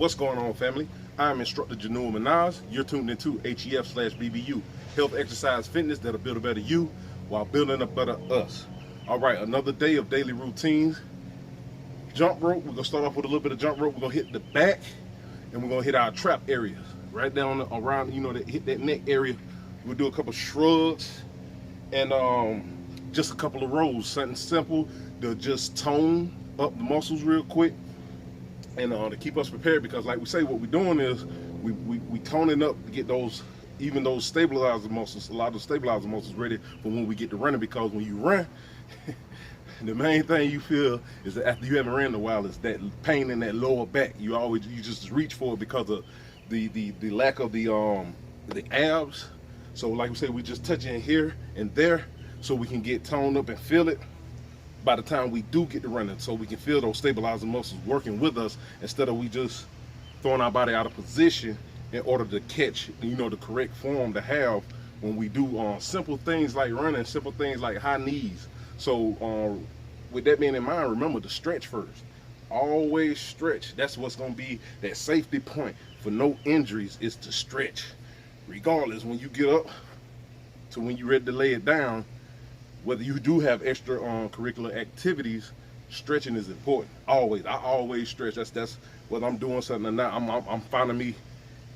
What's going on, family? I'm Instructor Janul Minaj. You're tuned into H.E.F/B.B.U. Health, exercise, fitness that'll build a better you while building a better us. All right, another day of daily routines. Jump rope. We're gonna start off with a little bit of jump rope. We're gonna hit the back, and we're gonna hit our trap areas right down around. Hit that neck area. We'll do a couple shrugs and just a couple of rows. Something simple to just tone up the muscles real quick. And to keep us prepared, because like we say, what we're doing is we toning up to get those, even those stabilizer muscles, a lot of stabilizer muscles ready for when we get to running. Because when you run, the main thing you feel is that after you haven't ran in a while is that pain in that lower back. You just reach for it because of the lack of the abs. So like we say, we just touch in here and there so we can get toned up and feel it by the time we do get to running, so we can feel those stabilizing muscles working with us instead of we just throwing our body out of position in order to catch, the correct form to have when we do simple things like running, simple things like high knees. So with that being in mind, remember to stretch first. Always stretch. That's what's going to be that safety point for no injuries, is to stretch. Regardless, when you get up to when you're ready to lay it down, whether you do have extra curricular activities, stretching is important. Always, I always stretch. That's whether I'm doing something or not. I'm finding me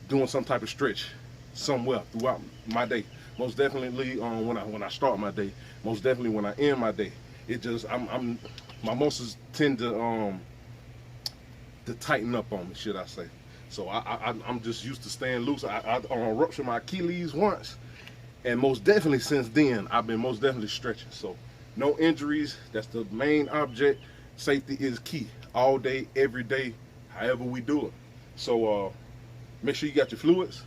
doing some type of stretch somewhere throughout my day. Most definitely when I start my day. Most definitely when I end my day. It just my muscles tend to tighten up on me, should I say? So I'm just used to staying loose. I ruptured my Achilles once. And most definitely since then, I've been most definitely stretching. So no injuries. That's the main object. Safety is key all day, every day, however we do it. So make sure you got your fluids.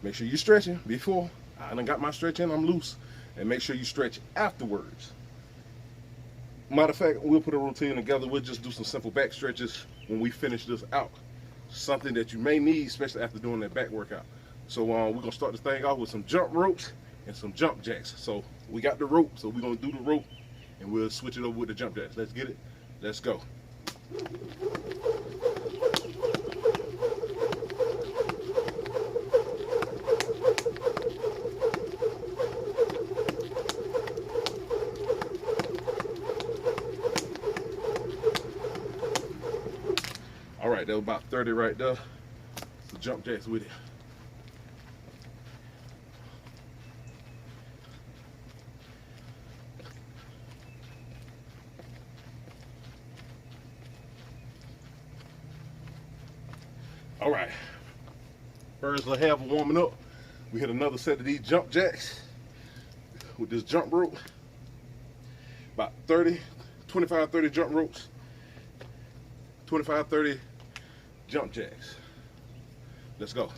Make sure you're stretching before. I done got my stretch in, I'm loose. And make sure you stretch afterwards. Matter of fact, we'll put a routine together. We'll just do some simple back stretches when we finish this out. Something that you may need, especially after doing that back workout. So we're going to start this thing off with some jump ropes and some jump jacks. So we got the rope, so we're gonna do the rope and we'll switch it over with the jump jacks. Let's get it. Let's go. All right, that was about 30 right there. So jump jacks with it. All right, first let's have a warming up. We hit another set of these jump jacks with this jump rope. About 25, 30 jump ropes, 25, 30 jump jacks. Let's go.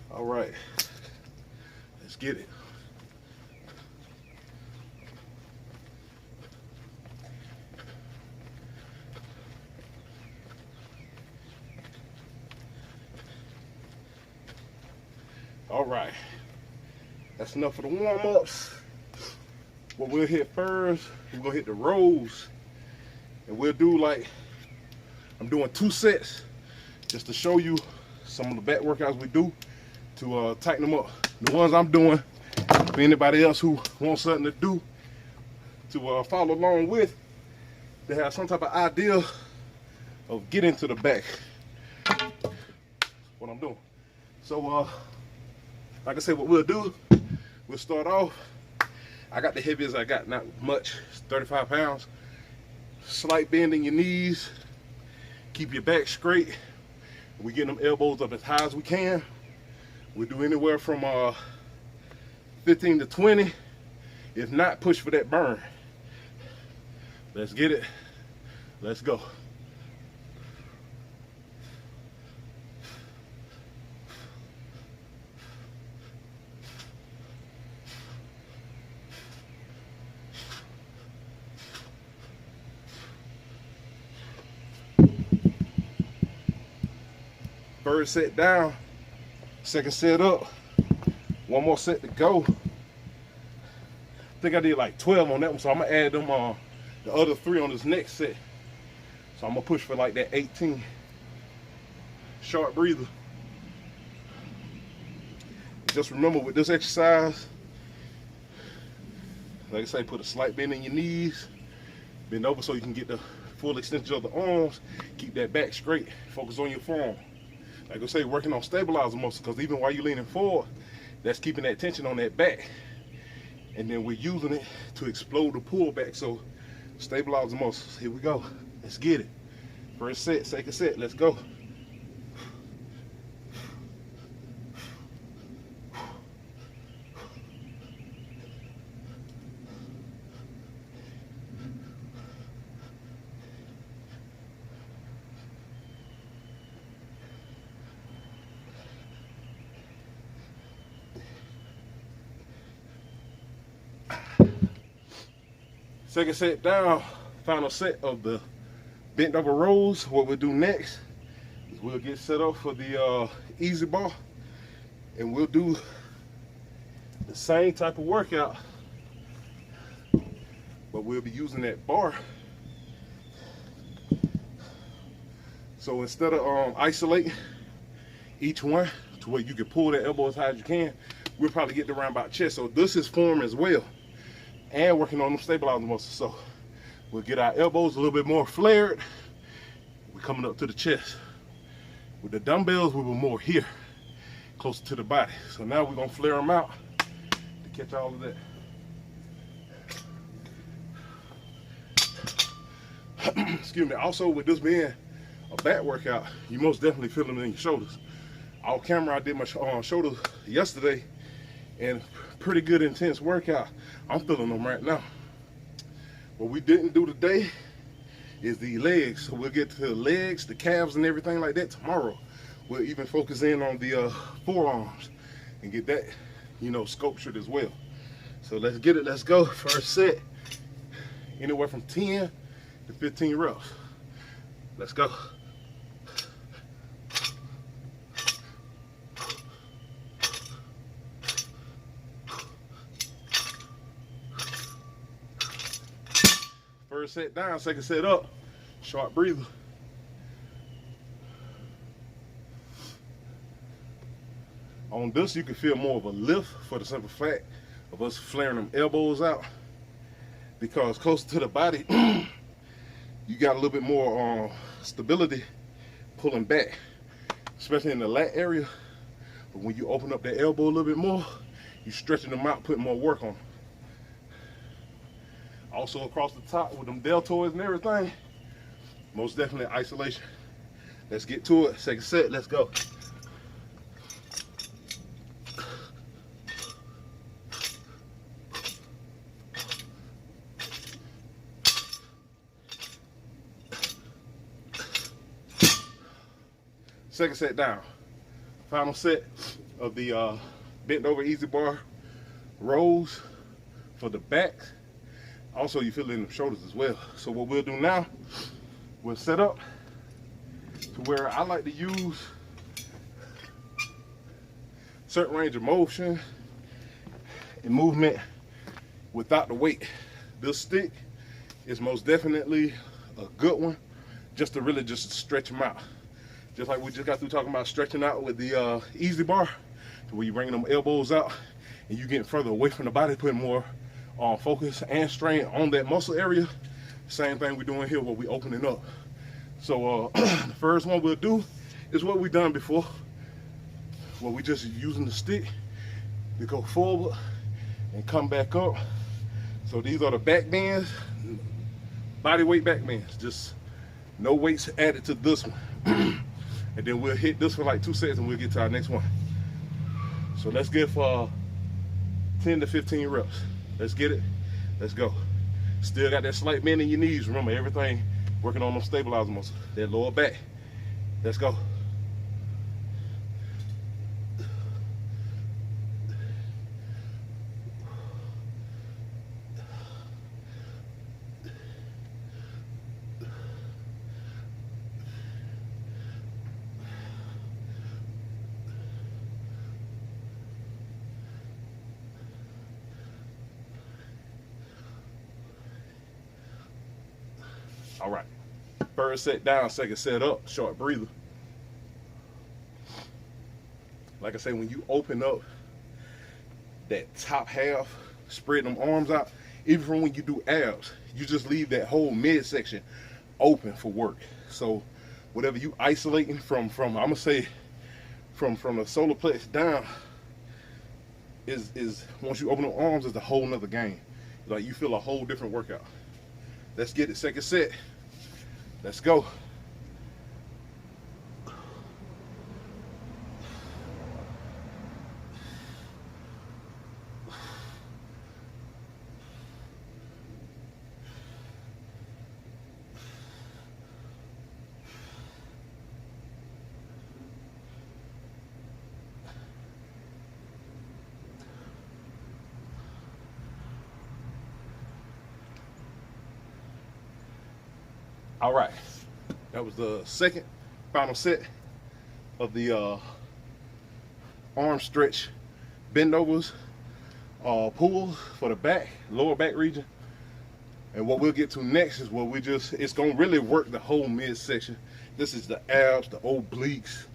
All right, let's get it. All right, that's enough for the warm-ups. What we'll hit first, we're gonna hit the rows, and we'll do like, I'm doing 2 sets just to show you some of the back workouts we do to tighten them up. The ones I'm doing, for anybody else who wants something to do to follow along with, they have some type of idea of getting to the back. What I'm doing. So like I said, what we'll do, we'll start off. I got the heaviest I got, not much, it's 35 pounds. Slight bend in your knees, keep your back straight. We get them elbows up as high as we can. We'll do anywhere from 15 to 20. If not, push for that burn. Let's get it. Let's go. First set down, second set up, one more set to go. I think I did like 12 on that one, so I'm gonna add them the other 3 on this next set. So I'm gonna push for like that 18. Short breather. Just remember with this exercise, like I say, put a slight bend in your knees, bend over so you can get the full extension of the arms, keep that back straight, focus on your form. Like I say, working on stabilizer muscle, because even while you're leaning forward, that's keeping that tension on that back. And then we're using it to explode the pullback. So stabilize the muscles. Here we go. Let's get it. First set, second set, let's go. Second set down, final set of the bent over rows. What we'll do next is we'll get set up for the easy bar, and we'll do the same type of workout, but we'll be using that bar. So instead of isolating each one to where you can pull that elbow as high as you can, we'll probably get around by chest. So this is form as well, and working on them stabilizing muscles. So we'll get our elbows a little bit more flared. We're coming up to the chest. With the dumbbells, we were more here, closer to the body. So now we're gonna flare them out to catch all of that. Excuse me. Also, with this being a back workout, you most definitely feel them in your shoulders. Off camera, I did my shoulders yesterday, and pretty good intense workout. I'm feeling them right now. What we didn't do today is the legs. So we'll get to the legs, the calves, and everything like that tomorrow. We'll even focus in on the forearms and get that, sculptured as well. So let's get it. Let's go. First set, anywhere from 10 to 15 reps. Let's go. First set down, second set up. Short breather. On this, you can feel more of a lift for the simple fact of us flaring them elbows out, because closer to the body, you got a little bit more stability pulling back, especially in the lat area. But when you open up that elbow a little bit more, you're stretching them out, putting more work on them. Also across the top with them deltoids and everything, most definitely isolation. Let's get to it. Second set, let's go. Second set down. Final set of the bent over easy bar rows for the back. Also, you feel it in the shoulders as well. So what we'll do now, we'll set up to where I like to use certain range of motion and movement without the weight. This stick is most definitely a good one, just to really just stretch them out. Just like we just got through talking about stretching out with the easy bar, to where you bring them elbows out and you getting further away from the body, putting more focus and strain on that muscle area. Same thing we're doing here, where we opening up. So the first one we'll do is what we've done before, where we just using the stick to go forward and come back up. So these are the back bends, body weight back bends, just no weights added to this one. And then we'll hit this for like 2 sets and we'll get to our next one. So let's get for 10 to 15 reps. Let's get it. Let's go. Still got that slight bend in your knees. Remember, everything working on them stabilizer muscles, that lower back. Let's go. All right. First set down, second set up, short breather. Like I say, when you open up that top half, spread them arms out, even from when you do abs, you just leave that whole midsection open for work. So whatever you isolating from I'm gonna say from the solar plex down is once you open the arms is a whole nother game. Like you feel a whole different workout. Let's get it, second set. Let's go. All right, that was the second final set of the arm stretch bend overs, pulls for the back, lower back region. And what we'll get to next is what it's gonna really work the whole midsection. This is the abs, the obliques,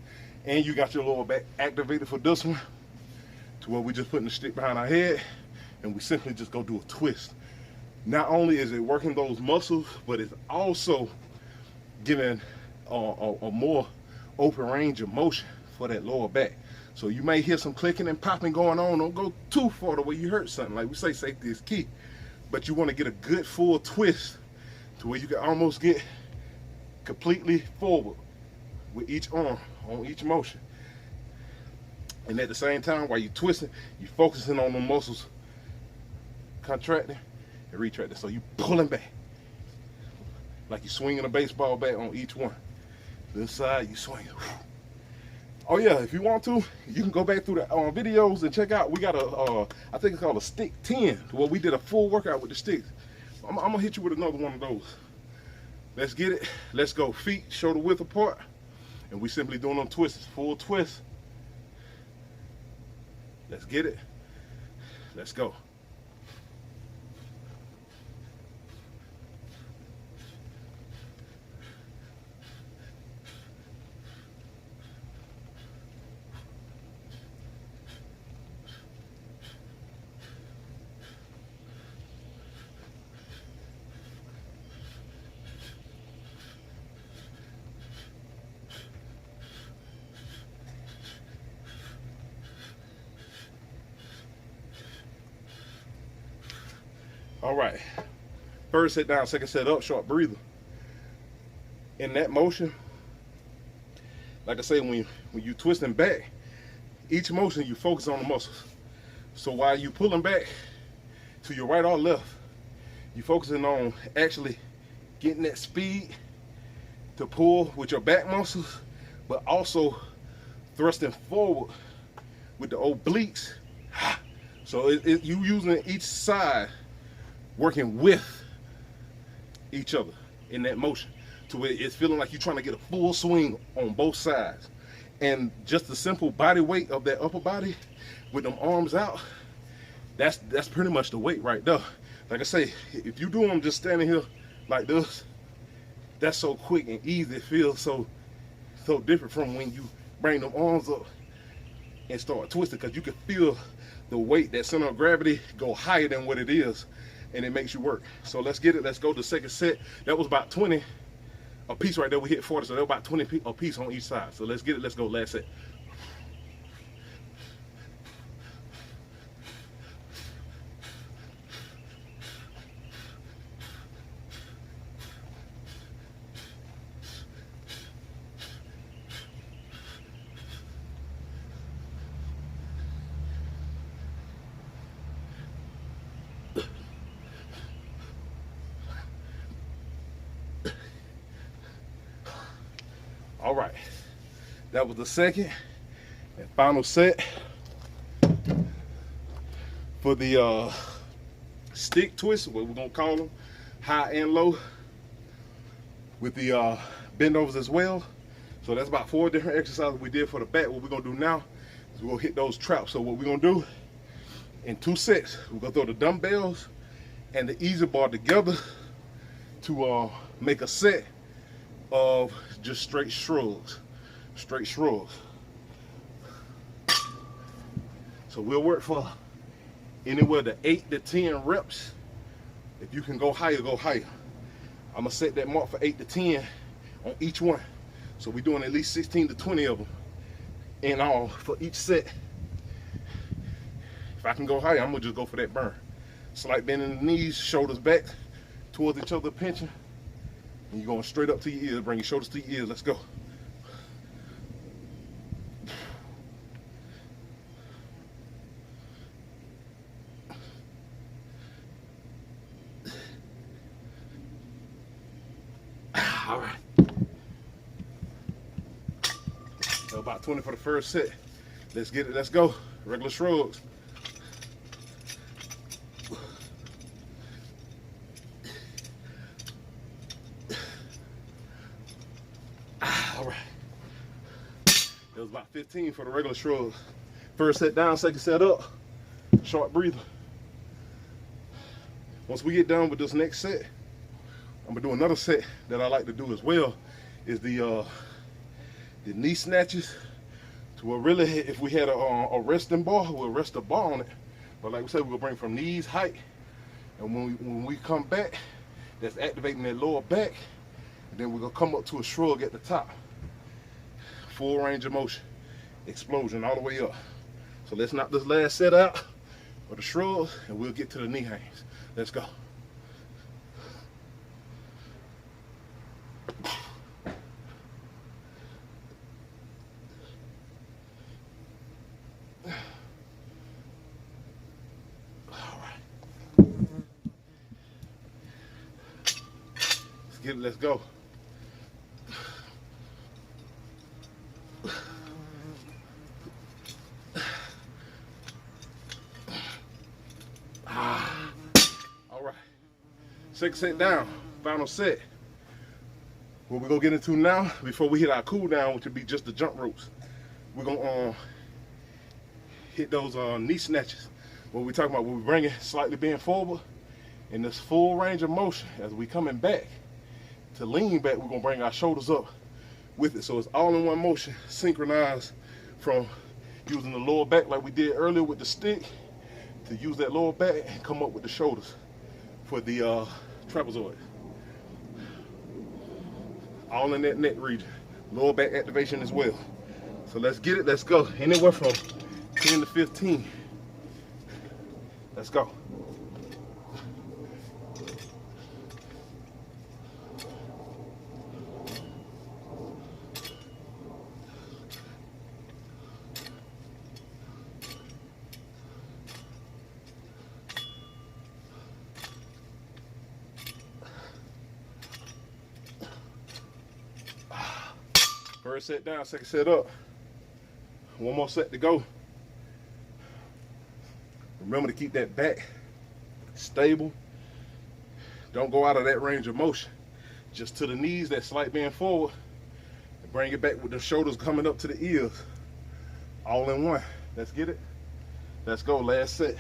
and you got your lower back activated for this one, to where we just putting the stick behind our head and we simply just go do a twist. Not only is it working those muscles, but it's also giving a more open range of motion for that lower back. So you may hear some clicking and popping going on. Don't go too far to where you hurt something. Like we say, safety is key. But you want to get a good full twist to where you can almost get completely forward with each arm on each motion. And at the same time, while you're twisting, you're focusing on the muscles contracting and retracting. So you pulling back like you're swinging a baseball bat on each one. This side, you swing. Oh yeah, if you want to, you can go back through the videos and check out. We got I think it's called a stick 10. Well, we did a full workout with the sticks. I'm gonna hit you with another one of those. Let's get it. Let's go. Feet shoulder width apart, and we simply doing them twists. Full twist. Let's get it. Let's go. All right, first set down, second set up, short breather. In that motion, like I say, when you twisting back, each motion you focus on the muscles. So while you pulling back to your right or left, you focusing on actually getting that speed to pull with your back muscles, but also thrusting forward with the obliques. So you using each side, working with each other in that motion, to where it's feeling like you're trying to get a full swing on both sides. And just the simple body weight of that upper body with them arms out, that's pretty much the weight right there. Like I say, if you do them just standing here like this, that's so quick and easy. It feels so different from when you bring them arms up and start twisting, because you can feel the weight, that center of gravity, go higher than what it is, and it makes you work. So let's get it. Let's go to the second set. That was about 20 a piece right there. We hit 40, so that was about 20 a piece on each side. So let's get it. Let's go. Last set. All right, that was the second and final set for the stick twist, what we're gonna call them, high and low, with the bend overs as well. So that's about 4 different exercises we did for the back. What we're gonna do now is we're gonna hit those traps. So what we're gonna do in 2 sets, we're gonna throw the dumbbells and the easy bar together to make a set of just straight shrugs. Straight shrugs. So we'll work for anywhere to 8 to 10 reps. If you can go higher, go higher. I'm gonna set that mark for 8 to 10 on each one. So we're doing at least 16 to 20 of them in all for each set. If I can go higher, I'm gonna just go for that burn. Slight bend in the knees, shoulders back towards each other, pinching. And you're going straight up to your ears. Bring your shoulders to your ears. Let's go. All right. So about 20 for the first set. Let's get it. Let's go. Regular shrugs. All right. It was about 15 for the regular shrugs. First set down, second set up. Short breather. Once we get done with this next set, I'm gonna do another set that I like to do as well. Is the knee snatches. To where really, if we had a resting bar, we'll rest the bar on it. But like we said, we're gonna bring from knees height, and when we come back, that's activating that lower back. And then we're gonna come up to a shrug at the top. Full range of motion, explosion all the way up. So let's knock this last set out for the shrugs, and we'll get to the knee hangs. Let's go. Get it, let's go. All right. Second set down, final set. What we're gonna get into now, before we hit our cool down, which would be just the jump ropes, we're gonna hit those knee snatches. What we talking about, we're bringing slightly bend forward in this full range of motion. As we coming back to lean back, we're gonna bring our shoulders up with it. So it's all in one motion, synchronized from using the lower back like we did earlier with the stick, to use that lower back and come up with the shoulders for the trapezoid. All in that neck region. Lower back activation as well. So let's get it, let's go. Anywhere from 10 to 15. Let's go. First set down, second set up. One more set to go. Remember to keep that back stable. Don't go out of that range of motion. Just to the knees, that slight bend forward. And bring it back with the shoulders coming up to the ears. All in one. Let's get it. Let's go, last set.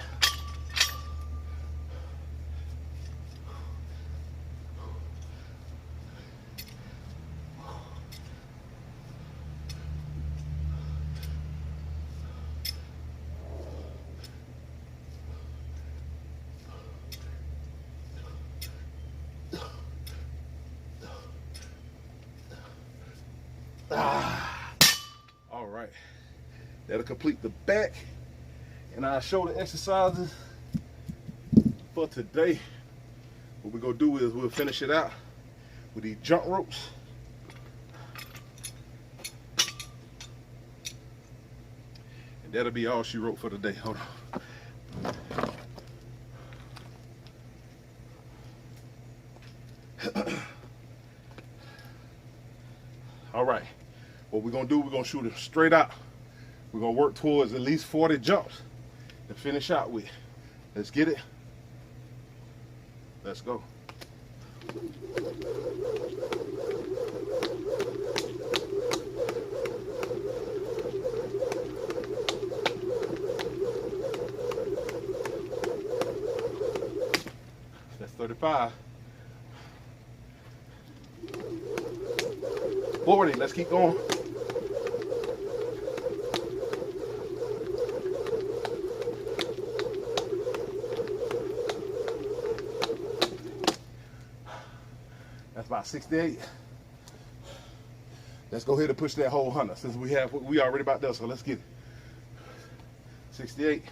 All right, that'll complete the back and our shoulder exercises for today. What we're gonna do is we'll finish it out with these jump ropes. And that'll be all she wrote for today. Hold on. All right, what we're gonna do, we're gonna shoot it straight out. We're gonna work towards at least 40 jumps to finish out with. Let's get it. Let's go. That's 35. 40. Let's keep going. That's about 68. Let's go ahead and push that whole 100 since we already about there, so let's get it. 68.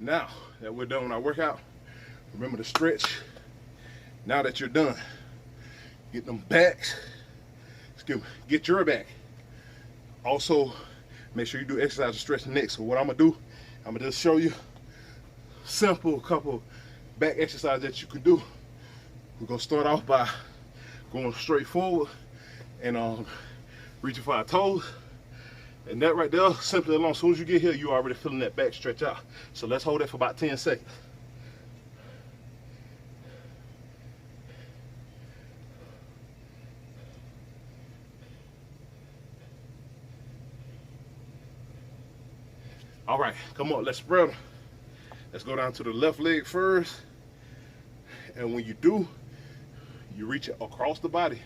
Now that we're done with our workout, remember to stretch. Now that you're done, get them backs. Get your back. Also, make sure you do exercise to stretch the neck. So what I'm gonna do, I'm gonna just show you simple couple back exercises that you can do. We're gonna start off by going straight forward and reaching for our toes. And that right there, simply along, as soon as you get here, you're already feeling that back stretch out. So let's hold that for about 10 seconds. All right, come on, let's spread them. Let's go down to the left leg first. And when you do, you reach it across the body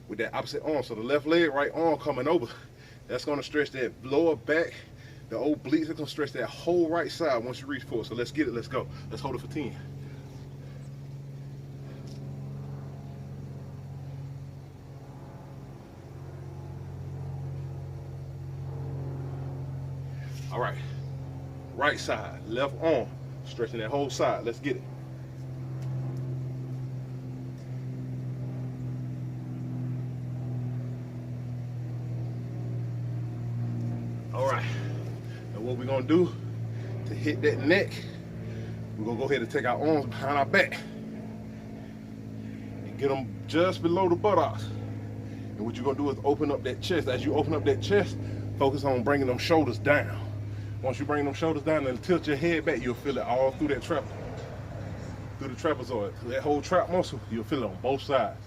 with that opposite arm. So the left leg, right arm coming over. That's gonna stretch that lower back, the obliques. It's gonna stretch that whole right side once you reach for it. So let's get it, let's go. Let's hold it for 10. All right, right side, left arm, stretching that whole side. Let's get it. All right, and what we're gonna do to hit that neck, we're gonna go ahead and take our arms behind our back and get them just below the buttocks. And what you're gonna do is open up that chest. As you open up that chest, focus on bringing them shoulders down. Once you bring them shoulders down and tilt your head back, you'll feel it all through that through the trapezoid. That whole trap muscle, you'll feel it on both sides.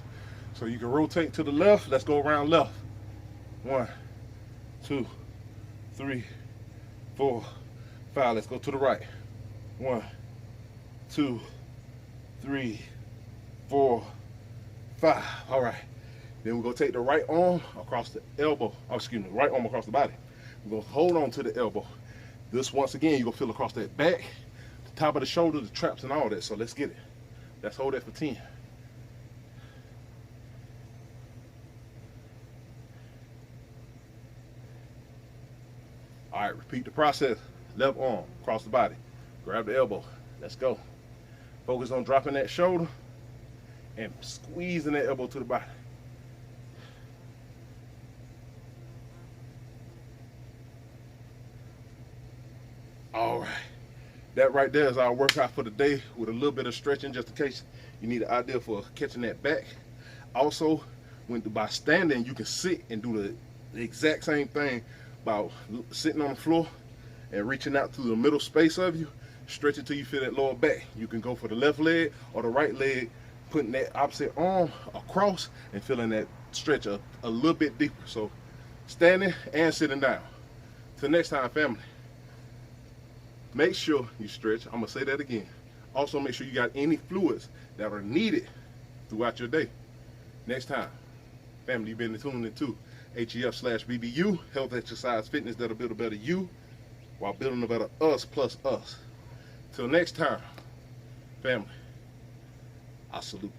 So you can rotate to the left. Let's go around left. 1, 2, 3, 4, 5. Let's go to the right. 1, 2, 3, 4, 5. All right. Then we're gonna take the right arm across the elbow. Oh, excuse me, right arm across the body. We're gonna hold on to the elbow. This, once again, you're gonna feel across that back, the top of the shoulder, the traps and all that. So let's get it. Let's hold that for 10. All right, repeat the process. Left arm across the body. Grab the elbow. Let's go. Focus on dropping that shoulder and squeezing that elbow to the body. All right, that right there is our workout for the day with a little bit of stretching just in case you need an idea for catching that back. Also, by standing, you can sit and do the exact same thing by sitting on the floor and reaching out through the middle space of you, stretch it till you feel that lower back. You can go for the left leg or the right leg, putting that opposite arm across and feeling that stretch a little bit deeper. So standing and sitting down. Till next time, family. Make sure you stretch. I'm gonna say that again. Also, make sure you got any fluids that are needed throughout your day. Next time, family, you've been tuned into H.E.F/B.B.U, health, exercise, fitness that'll build a better you while building a better us plus us. Till next time, family, I salute.